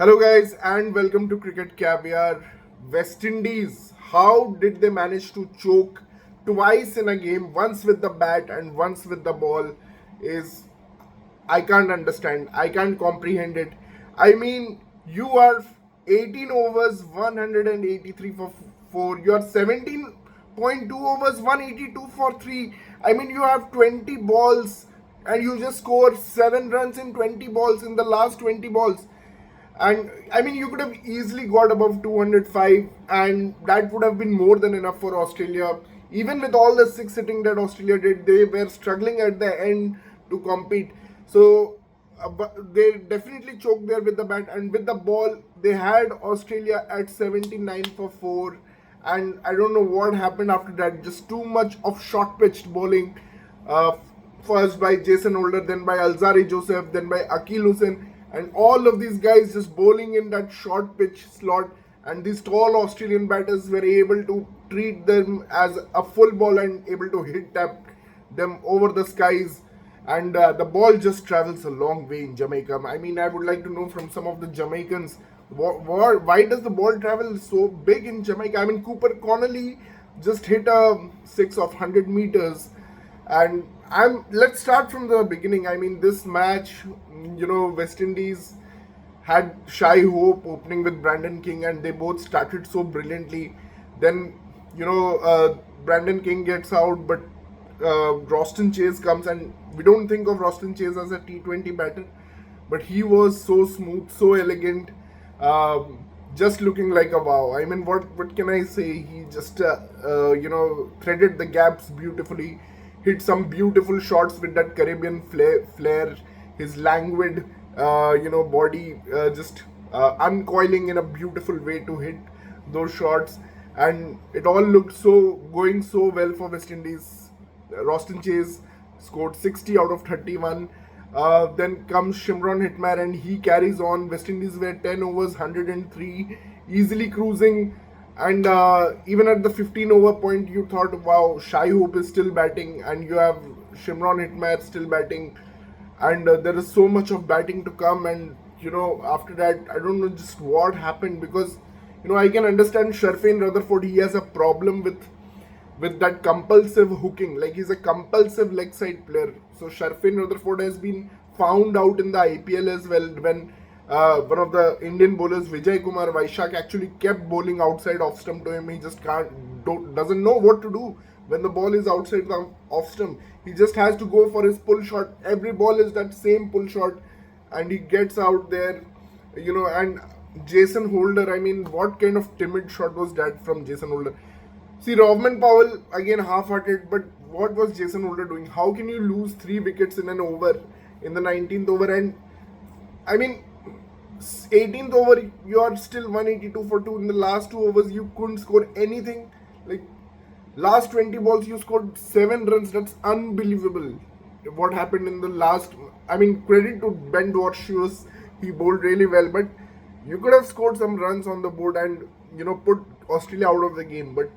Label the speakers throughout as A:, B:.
A: Hello, guys, and welcome to Cricket Caviar. West Indies, how did they manage to choke twice in a game, once with the bat and once with the ball? Is I can't understand. I can't comprehend it. I mean, you are 18 overs, 183 for 4. You are 17.2 overs, 182 for 3. I mean, you have 20 balls and you just score 7 runs in 20 balls in the last 20 balls. And I mean, you could have easily got above 205, and that would have been more than enough for Australia. Even with all the six hitting that Australia did, they were struggling at the end to compete. So but they definitely choked there with the bat, and with the ball, they had Australia at 79 for 4. And I don't know what happened after that. Just too much of short pitched bowling. Uh, First by Jason Holder, then by Alzari Joseph, then by Akil Hussain, and all of these guys just bowling in that short pitch slot. And these tall Australian batters were able to treat them as a full ball and able to hit them over the skies. And the ball just travels a long way in Jamaica. I mean, I would like to know from some of the Jamaicans why does the ball travel so big in Jamaica? I mean, Cooper Connolly just hit a six of 100 meters, and let's start from the beginning. I mean, this match, West Indies had Shy Hope opening with Brandon King, and they both started so brilliantly. Then, Brandon King gets out, but Roston Chase comes, and we don't think of Roston Chase as a T20 batter, but he was so smooth, so elegant, just looking like a wow. I mean, what can I say? He just threaded the gaps beautifully, hit some beautiful shots with that Caribbean flair, his languid, body just uncoiling in a beautiful way to hit those shots, and it all looked so going so well for West Indies. Roston Chase scored 60 out of 31. Then comes Shimron Hitmar, and he carries on. West Indies were 10 overs, 103, easily cruising. And even at the 15 over point, you thought, wow, Shai Hope is still batting, and you have Shimron Hitmar still batting. And there is so much of batting to come. And, after that, I don't know just what happened, because, I can understand Sharfane Rutherford, he has a problem with that compulsive hooking. Like, he's a compulsive leg side player. So Sharfane Rutherford has been found out in the IPL as well, when one of the Indian bowlers, Vijay Kumar Vaishak, actually kept bowling outside off stump to him. He just doesn't know what to do when the ball is outside the off stump. He just has to go for his pull shot. Every ball is that same pull shot, and he gets out there, and Jason Holder, I mean, what kind of timid shot was that from Jason Holder? See, Rovman Powell, again half-hearted, but what was Jason Holder doing? How can you lose 3 wickets in an over, in the 19th over? And, I mean, 18th over, you are still 182 for 2. In the last 2 overs, you couldn't score anything. Like, last 20 balls, you scored 7 runs. That's unbelievable. What happened in the last... I mean, credit to Ben Dwarshuis. He bowled really well, but you could have scored some runs on the board and, put Australia out of the game. But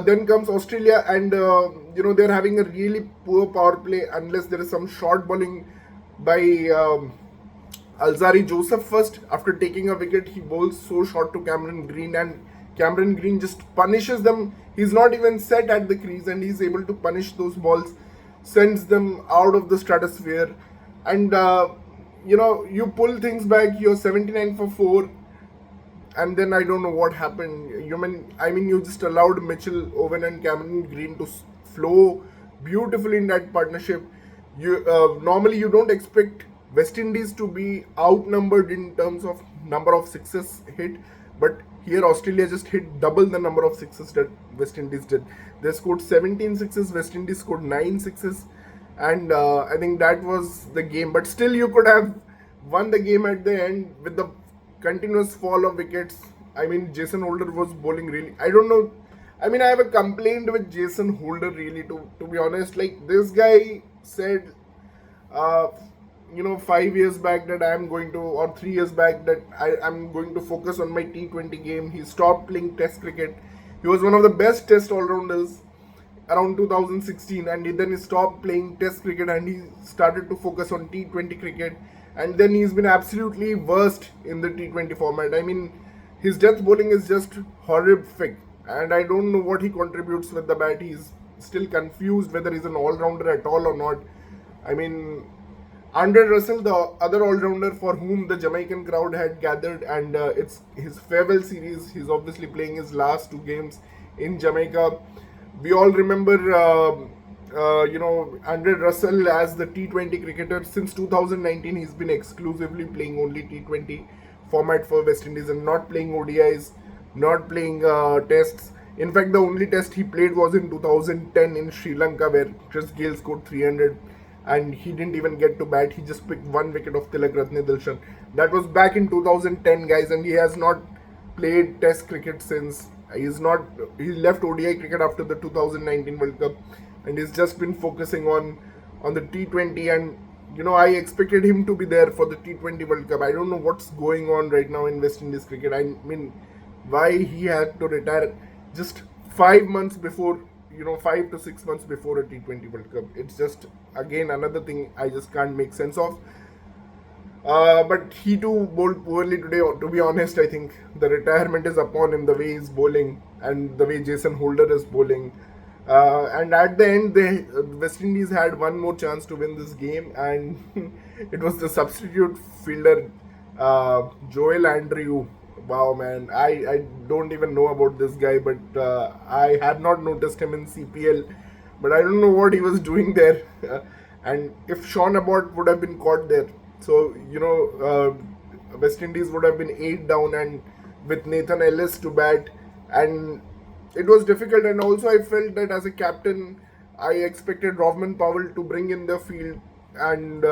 A: then comes Australia, and they're having a really poor power play unless there is some short bowling by Alzari Joseph first. After taking a wicket, he bowls so short to Cameron Green, and Cameron Green just punishes them. He's not even set at the crease, and he's able to punish those balls, sends them out of the stratosphere. And you pull things back. You're 79 for 4. And then I don't know what happened. You just allowed Mitch Owen and Cameron Green to flow beautifully in that partnership. Normally you don't expect West Indies to be outnumbered in terms of number of sixes hit, but here Australia just hit double the number of sixes that West Indies did. They scored 17 sixes, West Indies scored 9 sixes, and I think that was the game. But still, you could have won the game at the end with the continuous fall of wickets. I mean, Jason Holder was bowling really... I don't know. I mean, I have a complaint with Jason Holder, really, to be honest. Like, this guy said, 5 years back that I am going to, or 3 years back that I'm going to focus on my T20 game. He stopped playing Test cricket. He was one of the best Test all-rounders around 2016, and then he stopped playing Test cricket and he started to focus on T20 cricket. and then he's been absolutely worst in the T20 format. I mean, his death bowling is just horrific, and I don't know what he contributes with the bat. He's still confused whether he's an all-rounder at all or not. I mean, Andre Russell, the other all-rounder for whom the Jamaican crowd had gathered, and it's his farewell series. He's obviously playing his last two games in Jamaica. We all remember, Andre Russell as the T20 cricketer. Since 2019, he's been exclusively playing only T20 format for West Indies and not playing ODIs, not playing tests. In fact, the only test he played was in 2010 in Sri Lanka, where Chris Gayle scored 300 and he didn't even get to bat. He just picked one wicket of Tilak Ratne Dilshan. That was back in 2010, guys, and he has not played Test cricket since. He's not. He left ODI cricket after the 2019 World Cup, and he's just been focusing on the T20. And I expected him to be there for the T20 World Cup. I don't know what's going on right now in West Indies cricket. I mean, why he had to retire just 5 months before, 5 to 6 months before a T20 World Cup. It's just, again, another thing I just can't make sense of. But he too bowled poorly today. To be honest, I think the retirement is upon him, the way he's bowling and the way Jason Holder is bowling. And at the end, the West Indies had one more chance to win this game, and it was the substitute fielder, Joel Andrew. Wow, man, I don't even know about this guy, but I had not noticed him in CPL, but I don't know what he was doing there. And if Sean Abbott would have been caught there, so West Indies would have been 8 down, and with Nathan Ellis to bat, and it was difficult. And also I felt that as a captain, I expected Rovman Powell to bring in the field and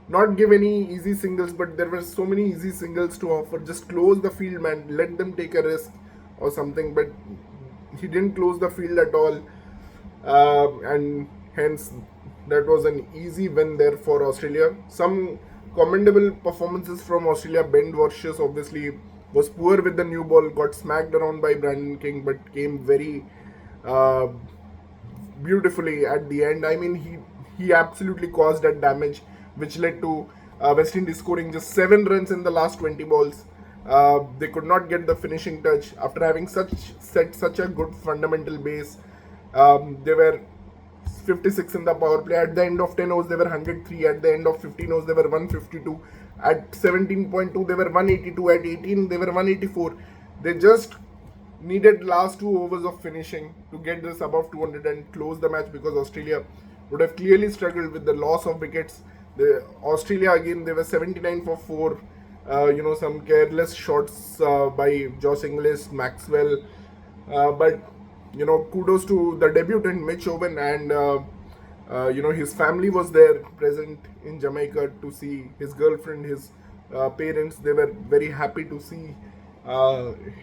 A: not give any easy singles, but there were so many easy singles to offer. Just close the field, man, let them take a risk or something, but he didn't close the field at all, and hence that was an easy win there for Australia. Some commendable performances from Australia. Ben Warshius obviously was poor with the new ball, got smacked around by Brandon King, but came very uh, beautifully at the end. I mean, he absolutely caused that damage, which led to West Indies scoring just 7 runs in the last 20 balls. They could not get the finishing touch after having set such a good fundamental base. They were 56 in the power play. At the end of 10 overs, they were 103. At the end of 15 overs, they were 152. At 17.2, they were 182. At 18, they were 184. They just needed last 2 overs of finishing to get this above 200 and close the match, because Australia would have clearly struggled with the loss of wickets. Australia, again, they were 79 for 4. Some careless shots by Josh Inglis, Maxwell. But kudos to the debutant Mitch Owen, and his family was there present in Jamaica to see his girlfriend, his parents. They were very happy to see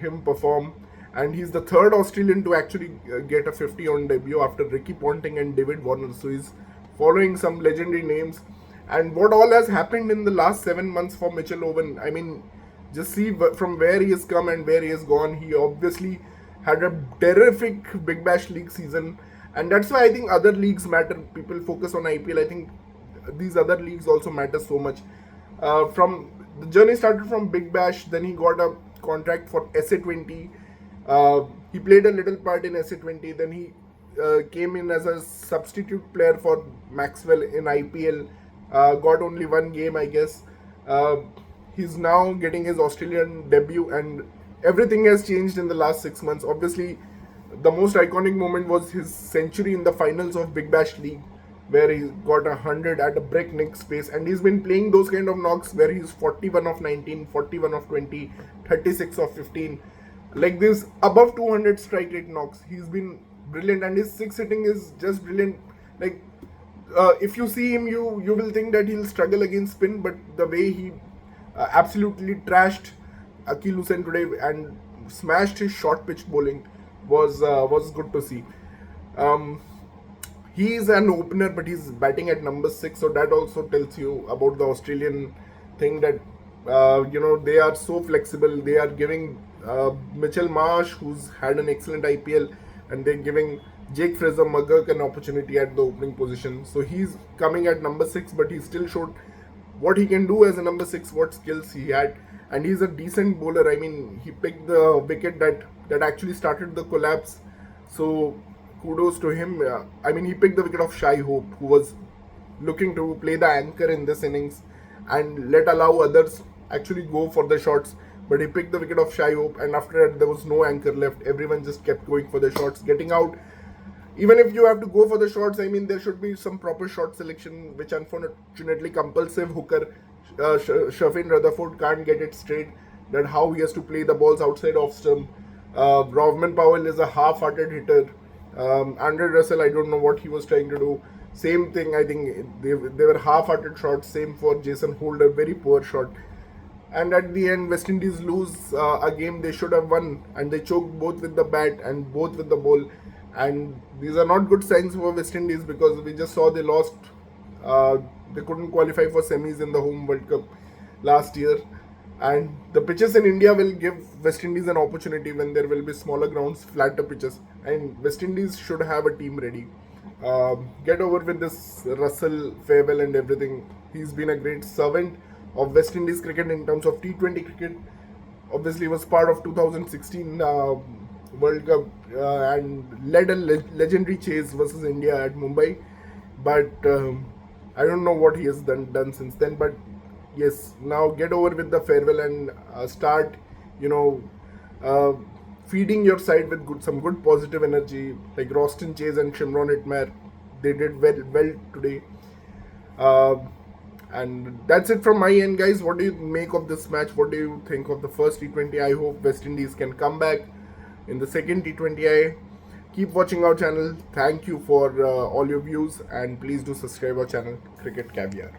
A: him perform, and he's the third Australian to actually get a 50 on debut after Ricky Ponting and David Warner. So he's following some legendary names. And what all has happened in the last 7 months for Mitchell Owen, I mean, just see from where he has come and where he has gone. He obviously had a terrific Big Bash League season, and that's why I think other leagues matter. People focus on IPL. I think these other leagues also matter so much. From the journey started from Big Bash, then he got a contract for SA20. He played a little part in SA20. Then he came in as a substitute player for Maxwell in IPL. Got only one game, I guess. He's now getting his Australian debut, and everything has changed in the last 6 months. Obviously, the most iconic moment was his century in the finals of Big Bash League, where he got 100 at a breakneck pace, and he's been playing those kind of knocks where he's 41 of 19, 41 of 20, 36 of 15, like this above 200 strike rate knocks. He's been brilliant, and his six hitting is just brilliant. Like, if you see him, you will think that he'll struggle against spin, but the way he absolutely trashed Akil Hussain today and smashed his short pitch bowling was good to see. He is an opener, but he's batting at number 6, so that also tells you about the Australian thing, that they are so flexible. They are giving Mitchell Marsh, who's had an excellent IPL, and they're giving Jake Fraser-McGurk an opportunity at the opening position. So he's coming at number 6, but he still showed what he can do as a number 6, what skills he had, and he's a decent bowler. I mean, he picked the wicket that actually started the collapse. So kudos to him. I mean, he picked the wicket of Shai Hope, who was looking to play the anchor in this innings and let allow others actually go for the shots. But he picked the wicket of Shai Hope, and after that there was no anchor left. Everyone just kept going for the shots, getting out. Even if you have to go for the shots, I mean, there should be some proper shot selection, which unfortunately compulsive hooker Shafin Rutherford can't get it straight. That how he has to play the balls outside off stump. Rovman Powell is a half-hearted hitter. Andre Russell, I don't know what he was trying to do. Same thing, I think they were half-hearted shots. Same for Jason Holder, very poor shot. And at the end, West Indies lose a game they should have won, and they choked both with the bat and both with the ball. And these are not good signs for West Indies, because we just saw they lost. They couldn't qualify for semis in the home World Cup last year. And the pitches in India will give West Indies an opportunity when there will be smaller grounds, flatter pitches. And West Indies should have a team ready. Get over with this Russell farewell and everything. He's been a great servant of West Indies cricket in terms of T20 cricket. Obviously, was part of 2016 World Cup and led a legendary chase versus India at Mumbai. But I don't know what he has done since then. But yes, now get over with the farewell and start, you know, uh, feeding your side with some good positive energy, like Roston Chase and Shimron Itmer. They did well today. Uh, and that's it from my end, guys. What do you make of this match? What do you think of the first T20? I hope West Indies can come back in the second T20I. Keep watching our channel. Thank you for all your views, and please do subscribe our channel, Cricket Caviar.